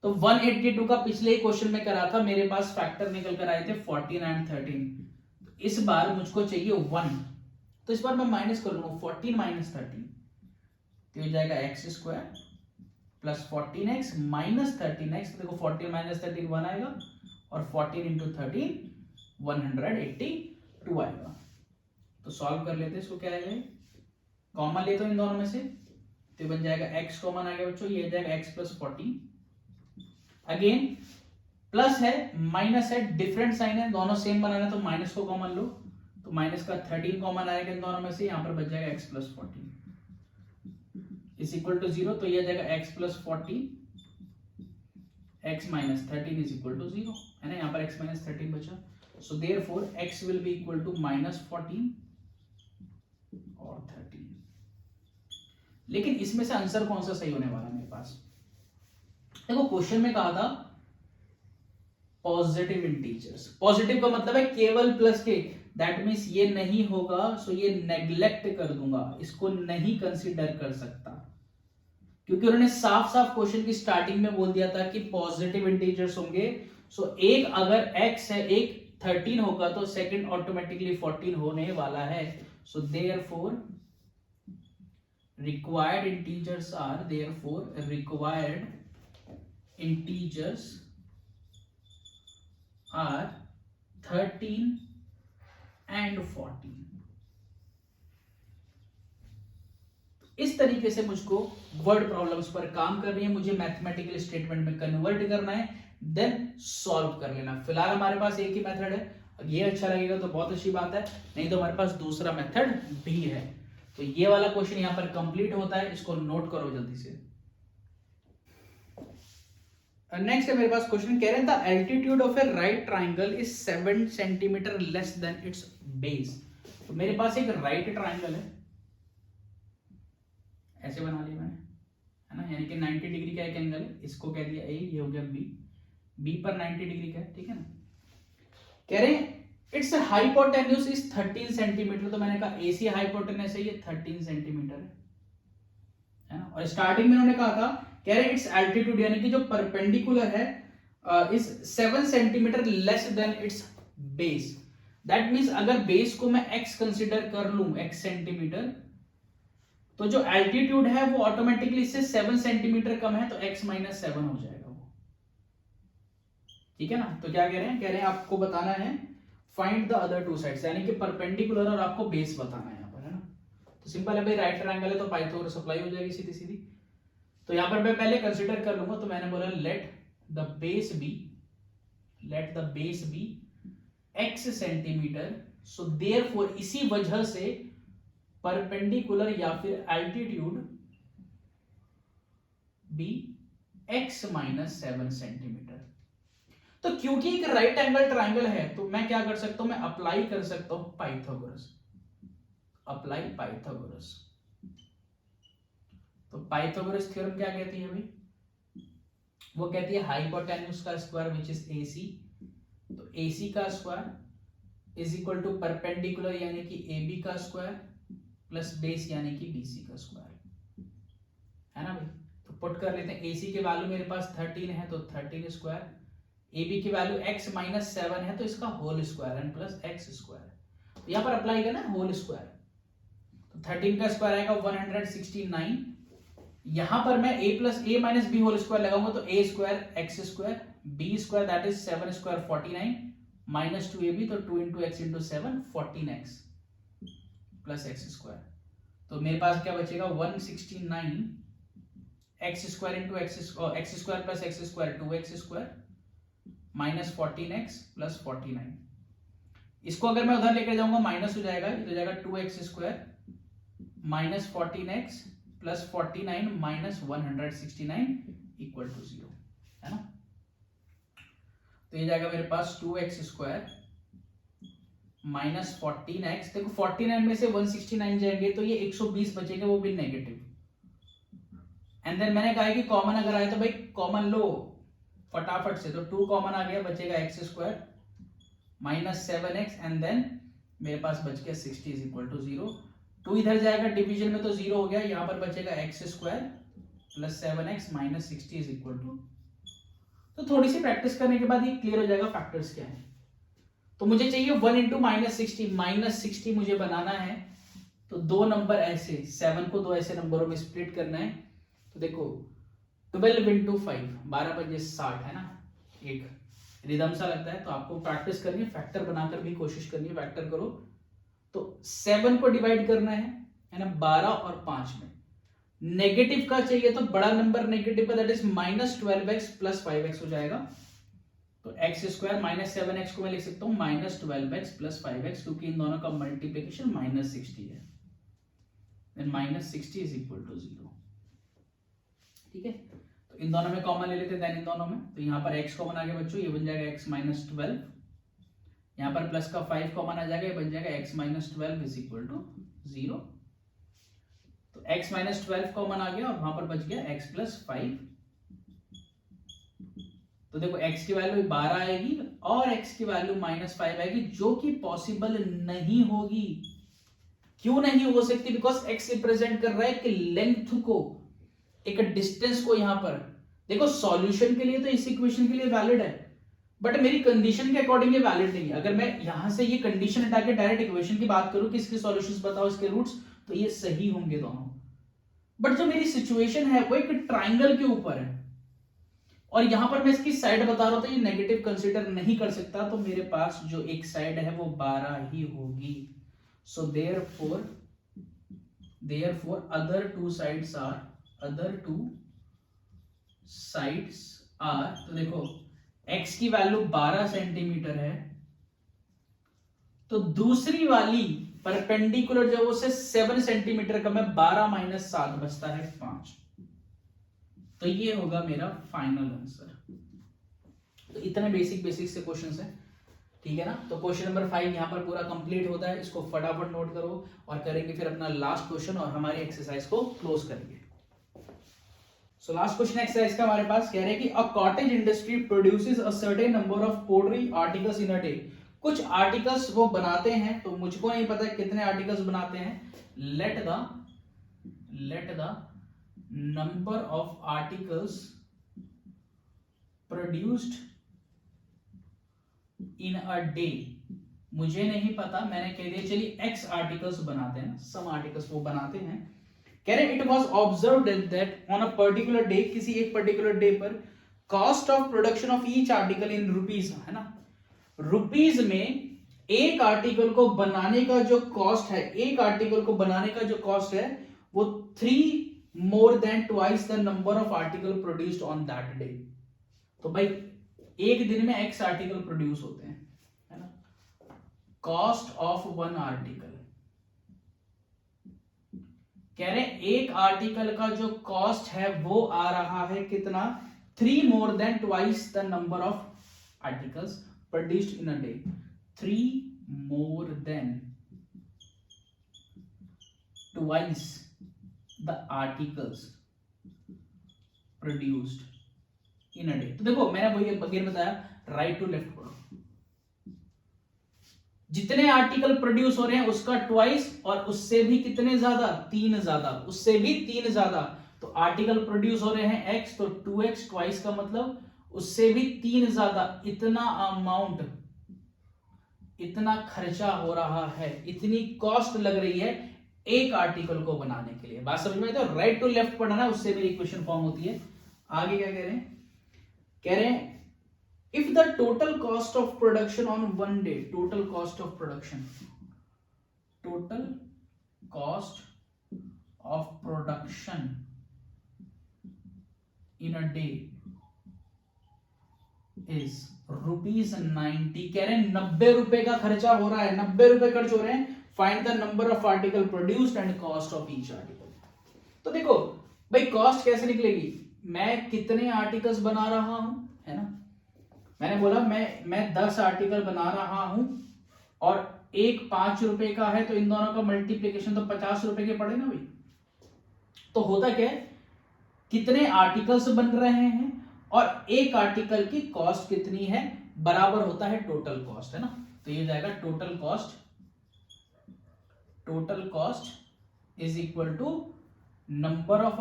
तो 182 का पिछले ही क्वेश्चन में करा था, मेरे पास फैक्टर निकल कर आए थे 14 एंड 13। इस बार मुझको चाहिए 1, तो इस बार मैं माइनस कर लूंगा 14 माइनस 13, तो हो जाएगा x square plus 14x minus 13x, तो देखो 14 माइनस 13 1 आएगा और 14 इंटू 13 182 आएगा। तो सॉल्व कर लेते हैं, इसको क्या आएगा, कॉमन लेते हो इन दोनों में से, तो बन जाएगा x कॉमन आ गया बच्चों, ये जाएगा x प्लस 14, अगेन प्लस है माइनस है डिफरेंट साइन है, दोनों सेम बनाना तो माइनस को कॉमन लो, तो माइनस का 13 कॉमन आएगा इन दोनों में से, यहां पर बच जाएगा x plus 14 is equal to 0, तो यह जाएगा x plus 14 x minus 13 is equal to 0 है ना, यहां पर x माइनस 13 बचा, so therefore x will be equal to minus 14 और 13। लेकिन इसमें से आंसर कौन सा सही होने वाला है मेरे पास, देखो क्वेश्चन में कहा था पॉजिटिव इंटीजर्स, पॉजिटिव का मतलब है केवल प्लस के, दैट मींस ये नहीं होगा, सो ये नेग्लेक्ट कर दूंगा, इसको नहीं कंसीडर कर सकता, क्योंकि उन्होंने साफ साफ क्वेश्चन की स्टार्टिंग में बोल दिया था कि पॉजिटिव इंटीजर्स होंगे। सो एक अगर x है एक 13 होगा तो सेकंड ऑटोमेटिकली 14 होने वाला है, so therefore required integers are therefore required integers are 13 and 14। इस तरीके से मुझको वर्ड प्रॉब्लम्स पर काम करनी है, मुझे मैथमेटिकल स्टेटमेंट में कन्वर्ट करना है, देन सॉल्व कर लेना। फिलहाल हमारे पास एक ही मेथड है, ये अच्छा लगेगा तो बहुत अच्छी बात है, नहीं तो हमारे पास दूसरा मेथड भी है। तो ये वाला क्वेश्चन यहां पर कंप्लीट होता है, इसको नोट करो जल्दी से। नेक्स्ट है मेरे पास क्वेश्चन, कह रहे हैं altitude of A right triangle is 7 centimetre less than it's base. तो मेरे पास एक राइट ट्राइंगल है, ऐसे बना लिया मैंने, है ना, यानी कि 90 डिग्री का एक एंगल है, इसको कह दिया ए, ये हो गया बी, बी पर 90 डिग्री का है, ठीक है ना। कह रहे हैं इट्स हाइपोटेन्यूज इज 13 सेंटीमीटर, तो मैंने कहा एसी हाइपोटेन्यूज है ये 13 सेंटीमीटर है ना। और स्टार्टिंग में उन्होंने कहा था, कह रहे हैं इट्स एल्टीट्यूड यानी कि जो परपेंडिकुलर है is 7 centimetre less than it's base, that means अगर बेस को मैं x कंसीडर कर लूं x सेंटीमीटर, तो जो एल्टीट्यूड है वो ऑटोमेटिकली इससे 7 सेंटीमीटर कम है, तो x माइनस 7 हो जाएगा वो, ठीक है ना। तो क्या कह रहे हैं, कह रहे हैं आपको बताना है find the other two sides, यानी कि परपेंडिकुलर और आपको बेस बताना है यहाँ पर, है ना। तो सिंपल है भाई, राइट ट्रायंगल है तो पाइथागोरस अप्लाई हो जाएगी सीधी सीधी। तो यहाँ पर मैं पहले कंसीडर कर लूंगा, तो मैंने बोला let the base be x centimetre, so therefore इसी वजह से परपेंडिकुलर या फिर altitude be x minus 7 centimetre. तो क्योंकि एक राइट एंगल ट्राइंगल है तो मैं क्या कर सकता हूं, मैं अप्लाई कर सकता हूं पाइथागोरस, अप्लाई पाइथागोरस। तो पाइथागोरस थ्योरम क्या कहती है भाई, वो कहती है हाइपोटेन्यूज का स्क्वायर विच इज AC तो AC का square is equal to perpendicular यानी कि AB का स्क्वायर प्लस बेस यानी कि BC का स्क्वायर, है ना भाई। तो पुट कर लेते हैं, AC की वैल्यू मेरे पास 13 है तो 13 स्क्वायर, AB की वैल्यू x माइनस 7 है तो इसका whole square and plus x square, तो यहां पर अप्लाई करना होल स्क्वायर, तो 13 का स्क्वायर आएगा 169, यहां पर मैं a plus a minus b whole square लगाऊंगा तो a square x square b square that is 7 square 49 minus 2ab तो 2 into x into 7 14x plus x square, तो मेरे पास क्या बचेगा 169 x square into x square plus x square 2x square minus 14x plus 49, इसको अगर मैं उधर लेकर जाऊंगा माइनस हो जाएगा, ये हो जाएगा 2x square minus 14x plus 49 minus 169 equal to 0, है ना। तो ये जाएगा मेरे पास 2x स्क्वायर माइनस 14x, देखो 49 में से 169 जाएंगे तो ये 120 बचेंगे, वो भी नेगेटिव, एंड देन मैंने कहा कि कॉमन अगर आए तो भाई कॉमन लो फटाफट से, तो 2 कॉमन आ गया, बचेगा x square minus 7x and then मेरे पास बच गया 60 इज इक्वल टू 0, 2 इधर जाएगा डिवीजन में तो 0 हो गया, यहां पर बचेगा x square plus 7x minus 60 is equal to, तो थोड़ी सी प्रैक्टिस करने के बाद ये क्लियर हो जाएगा फैक्टर्स क्या है। तो मुझे चाहिए 1 इंटू माइनस 60 मुझे बनाना है, तो 2 नंबर ऐसे 7 को 2 ऐसे नंबरों में स्प्लिट करना है, तो देखो 12 इंटू 5 12 पंजे 60, है ना, एक रिदम सा लगता है, तो आपको प्रैक्टिस करनी है, फैक्टर बनाकर भी कोशिश करनी है, फैक्टर करो, तो 7 को डिवाइड करना है ना 12 और 5 में, नेगेटिव का चाहिए तो बड़ा नंबर नेगेटिव का that is minus 12x plus 5x हो जाएगा, तो x स्क्वायर माइनस 7x को मैं लिख सकता हूं माइनस 12x प्लस 5x, क्योंकि इन दोनों का मल्टीप्लीकेशन माइनस 60 है, then minus 60 is equal to 0, ठीक है। तो इन दोनों में कॉमन ले लेते हैं, देन इन दोनों में, तो यहाँ पर x कॉमन आ गया बच्चों, ये बन जाएगा x माइनस 12, यहाँ पर प्लस का 5 कॉमन आ जाएगा, ये बन जाएगा x minus 12 is equal to 0, तो x माइनस 12 कॉमन आ गया और वहां पर बच गया x प्लस 5, तो देखो x की वैल्यू 12 आएगी और x की वैल्यू माइनस 5 आएगी, जो कि पॉसिबल नहीं होगी, क्यों नहीं हो सकती, बिकॉज x रिप्रेजेंट कर रहा है कि लेंथ को, एक डिस्टेंस को, यहां पर देखो सॉल्यूशन के लिए तो इस इक्वेशन के लिए वैलिड है, बट मेरी कंडीशन के अकॉर्डिंग ये वैलिड नहीं है, अगर मैं यहां से ये कंडीशन हटा के डायरेक्ट इक्वेशन की बात करूं कि इसके सॉल्यूशंस बताओ, इसके रूट्स, तो ये सही होंगे दोनों, बट जो मेरी सिचुएशन है वो एक ट्राइंगल के ऊपर है और यहां पर मैं इसकी साइड बता रहा हूं, तो ये नेगेटिव कंसीडर नहीं कर सकता, तो मेरे पास जो एक साइड है वो 12 ही होगी, so therefore other two sides are, तो देखो x की वैल्यू 12 सेंटीमीटर है, तो दूसरी वाली परपेंडिकुलर जो उसे 7 सेंटीमीटर का, मैं 12 माइनस 7 बचता है 5, तो ये होगा मेरा फाइनल आंसर। तो इतने बेसिक से क्वेश्चंस हैं, ठीक है ना। तो क्वेश्चन नंबर 5 यहां पर पूरा कंप्लीट होता है, इसको फटाफट नोट करो और करेंगे फिर अपना लास्ट क्वेश्चन और हमारी एक्सरसाइज को क्लोज करेंगे। सो लास्ट क्वेश्चन एक्सरसाइज का हमारे पास कह रहे हैं कि a cottage industry produces a certain number of poultry articles in a day, कुछ आर्टिकल्स वो बनाते हैं, तो मुझको नहीं पता कितने आर्टिकल्स बनाते हैं, let the number of articles produced in a day, मुझे नहीं पता, मैंने कह दिया चलिए x आर्टिकल्स बनाते हैं, सम आर्टिकल्स वो बनाते हैं, कह रहे it was observed that on a particular day, किसी एक पर्टिकुलर डे पर cost of production of each article in rupees, है ना, रुपीज में एक आर्टिकल को बनाने का जो कॉस्ट है, एक आर्टिकल को बनाने का जो कॉस्ट है वो 3 more than twice the number of article produced on that day, तो भाई एक दिन में x आर्टिकल प्रोड्यूस होते हैं, है ना, कॉस्ट ऑफ 1 आर्टिकल, कह रहे एक आर्टिकल का जो कॉस्ट है वो आ रहा है कितना, 3 more than twice the number of articles produced in a day, 3 more than twice the articles produced in a day। तो देखो मैंने वही अगेन बताया, राइट टू लेफ्ट पढ़ो, जितने आर्टिकल प्रोड्यूस हो रहे हैं उसका ट्वाइस, और उससे भी कितने ज्यादा, 3 ज्यादा, उससे भी 3 ज्यादा। तो आर्टिकल प्रोड्यूस हो रहे हैं x, तो 2x ट्वाइस का मतलब उससे भी 3 ज्यादा, इतना अमाउंट, इतना खर्चा हो रहा है, इतनी कॉस्ट लग रही है एक आर्टिकल को बनाने के लिए। बात समझ में? तो राइट टू लेफ्ट पढ़ना है, उससे मेरी इक्वेशन फॉर्म होती है। आगे क्या कह रहे हैं, कह रहे हैं if the total cost of production on one day, total cost of production in a day is ₹90। कह रहे हैं 90 रुपए का खर्चा हो रहा है, 90 रुपए खर्च हो रहे हैं। Find the number of article produced and cost of each article. तो देखो भाई कॉस्ट कैसे निकलेगी, मैं कितने आर्टिकल्स बना रहा हूं, है ना। मैंने बोला मैं 10 आर्टिकल बना रहा हूं और एक 5 रुपए का है, तो इन दोनों का मल्टीप्लीकेशन तो 50 रुपए के पड़े ना भाई। तो होता क्या है, कितने आर्टिकल्स बन रहे हैं और एक आर्टिकल की कॉस्ट कितनी है, बराबर होता है टोटल कॉस्ट, है ना। तो ये जाएगा total cost is equal to number of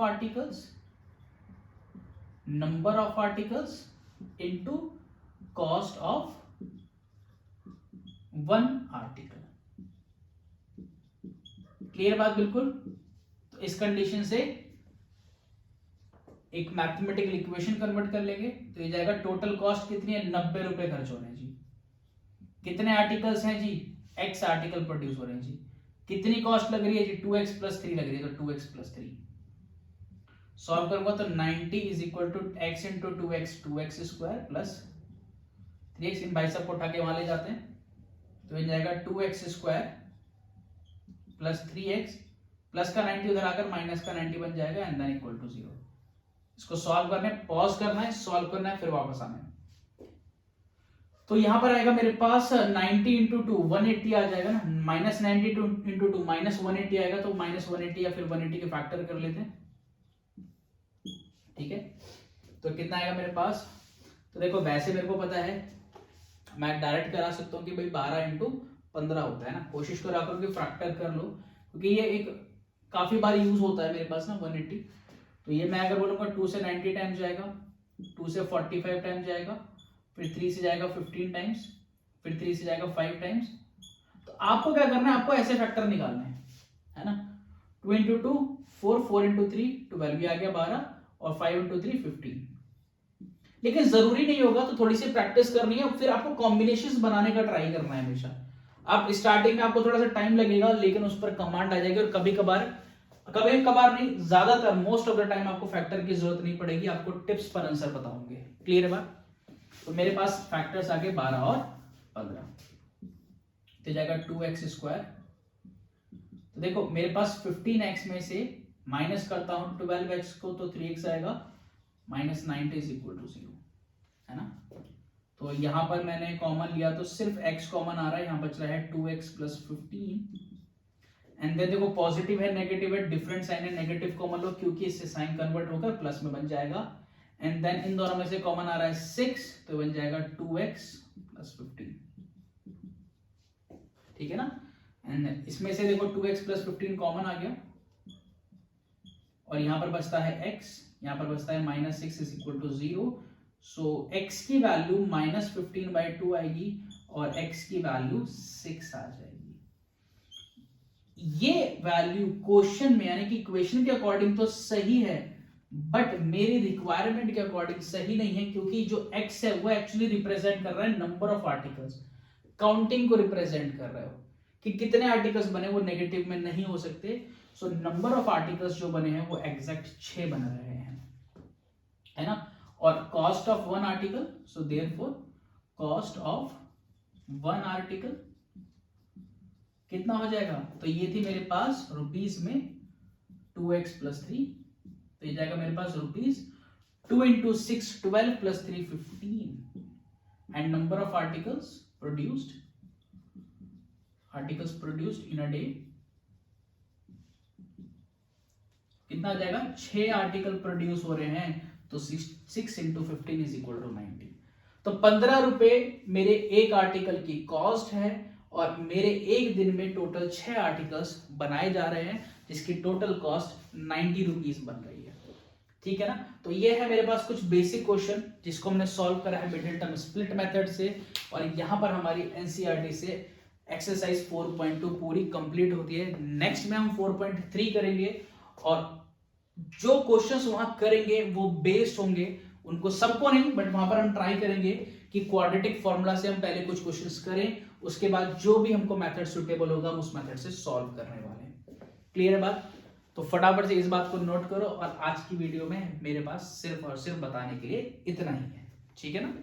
articles into cost of one article. Clear बात बिल्कुल। तो इस कंडीशन से एक मैथमेटिकल इक्वेशन कन्वर्ट कर लेंगे, तो ये जाएगा टोटल कॉस्ट कितनी है, 90 रुपए खर्च हो रहे हैं जी। कितने आर्टिकल्स हैं जी, x आर्टिकल प्रोड्यूस हो रहे हैं जी। कितनी कॉस्ट लग रही है जी, 2x + 3 लग रही है, तो 2x + 3 सॉल्व करूंगा तो 90 is equal to x into 2x, 2x square plus 3x, इन भाई सब को उठा के वहां ले जाते हैं, तो ये जाएगा 2x square plus 3x, plus का 90 उधर आकर माइनस का 90 बन जाएगा, एंड देन इक्वल टू 0। इसको सॉल्व करने, पॉज करना है, सॉल्व करना है, फिर वापस आना है। तो यहां पर आएगा मेरे पास 90 इंटू 2 180 आ जाएगा ना, माइनस 90 इंटू 2 माइनस 180 आएगा, तो माइनस 180 या फिर 180 के फैक्टर कर लेते हैं, ठीक है। तो कितना आएगा मेरे पास, तो देखो वैसे मेरे को पता है, मैं डायरेक्ट करा सकता हूँ कि भाई 12 इंटू 15 होता है ना, कोशिश करा करो कि फैक्टर कर लो, क्योंकि ये एक काफी बार यूज होता है मेरे पास ना 180। तो ये मैं अगर बोलूंगा 2 से 90 टाइम्स जाएगा, 2 से 45 टाइम्स जाएगा, फिर 3 से जाएगा 15 टाइम्स, फिर 3 से जाएगा 5 टाइम्स। तो आपको क्या करना है, आपको ऐसे फैक्टर निकालने हैं, है ना। 2 इंटू 2 4, 4 इंटू 3 12, ये आ गया 12, और 5 इंटू 3 15। लेकिन जरूरी नहीं होगा, तो थोड़ी सी प्रैक्टिस करनी है, फिर आपको कॉम्बिनेशंस बनाने का ट्राई करना है हमेशा। आप स्टार्टिंग में आपको थोड़ा सा टाइम लगेगा, लेकिन उस पर कमांड आ जाएगी, और कभी कभार नहीं, ज्यादातर मोस्ट ऑफ द टाइम आपको फैक्टर की जरूरत नहीं पड़ेगी, आपको टिप्स पर आंसर बताऊंगे। क्लियर है बात। तो मेरे पास फैक्टर्स आगे 12 और 15, तो जाएगा 2x स्क्वायर। तो देखो मेरे पास 15x में से माइनस करता हूं 12x को, तो 3x आएगा, माइनस 90 इज इक्वल टू 0, है ना। तो यहां पर मैंने कॉमन लिया, तो सिर्फ x कॉमन आ रहा है, यहां बच रहा है 2x + 15, एंड देन देखो पॉजिटिव है नेगेटिव है, डिफरेंट साइन है, नेगेटिव कॉमन लो, क्योंकि इससे साइन कन्वर्ट होकर प्लस में बन जाएगा, एंड देन इन दोनों में से कॉमन आ रहा है 6, तो बन जाएगा 2x + 15, ठीक है ना। एंड इसमें से देखो 2x + 15 कॉमन आ गया, और यहां पर बचता है x, यहां पर बचता है -6 is equal to 0। So x की वैल्यू -15/2 आएगी, और x की वैल्यू 6 आ जाएगी। ये वैल्यू क्वेश्चन में यानी कि इक्वेशन के अकॉर्डिंग तो सही है, बट मेरी रिक्वायरमेंट के अकॉर्डिंग सही नहीं है, क्योंकि जो x है वो एक्चुअली रिप्रेजेंट कर रहा है नंबर ऑफ आर्टिकल्स, काउंटिंग को रिप्रेजेंट कर रहे हो कि कितने आर्टिकल्स बने, वो नेगेटिव में नहीं हो सकते। सो नंबर ऑफ आर्टिकल्स जो बने हैं वो एग्जैक्ट 6 बन रहे हैं, है ना। और cost of one article, so therefore cost of one article कितना हो जाएगा, तो ये थी मेरे पास रुपीस में 2x + 3, तो ये जाएगा मेरे पास ₹2 × 6 12 + 3 15, and number of articles produced in a day कितना आ जाएगा, 6 आर्टिकल प्रोड्यूस हो रहे हैं, तो 6 × 15 = 90। तो 15 रुपए मेरे एक आर्टिकल की कॉस्ट है, और मेरे एक दिन में टोटल 6 आर्टिकल्स बनाए जा रहे हैं, जिसकी टोटल कॉस्ट 90 रुपीज बन रही है। ठीक है ना। तो ये है मेरे पास कुछ बेसिक क्वेश्चन जिसको हमने सॉल्व करा है मिडिल टर्म स्प्लिट मेथड से, और यहाँ पर हमारी एनसीईआरटी से एक्सरसाइज 4.2 पूरी कंप्लीट होती है। नेक्स्ट में हम 4.3 करेंगे, और जो क्वेश्चंस वहां करेंगे वो बेस्ड होंगे, उनको सबको नहीं बट वहां पर हम ट्राई करेंगे कि क्वाड्रेटिक फॉर्मूला से हम पहले कुछ क्वेश्चंस करें, उसके बाद जो भी हमको मेथड सुटेबल होगा हम उस मेथड से सॉल्व करने वाले हैं। क्लियर है बात? तो फटाफट से इस बात को नोट करो, और आज की वीडियो में मेरे पास सिर्फ और सिर्फ बताने के लिए इतना ही है। ठीक है ना।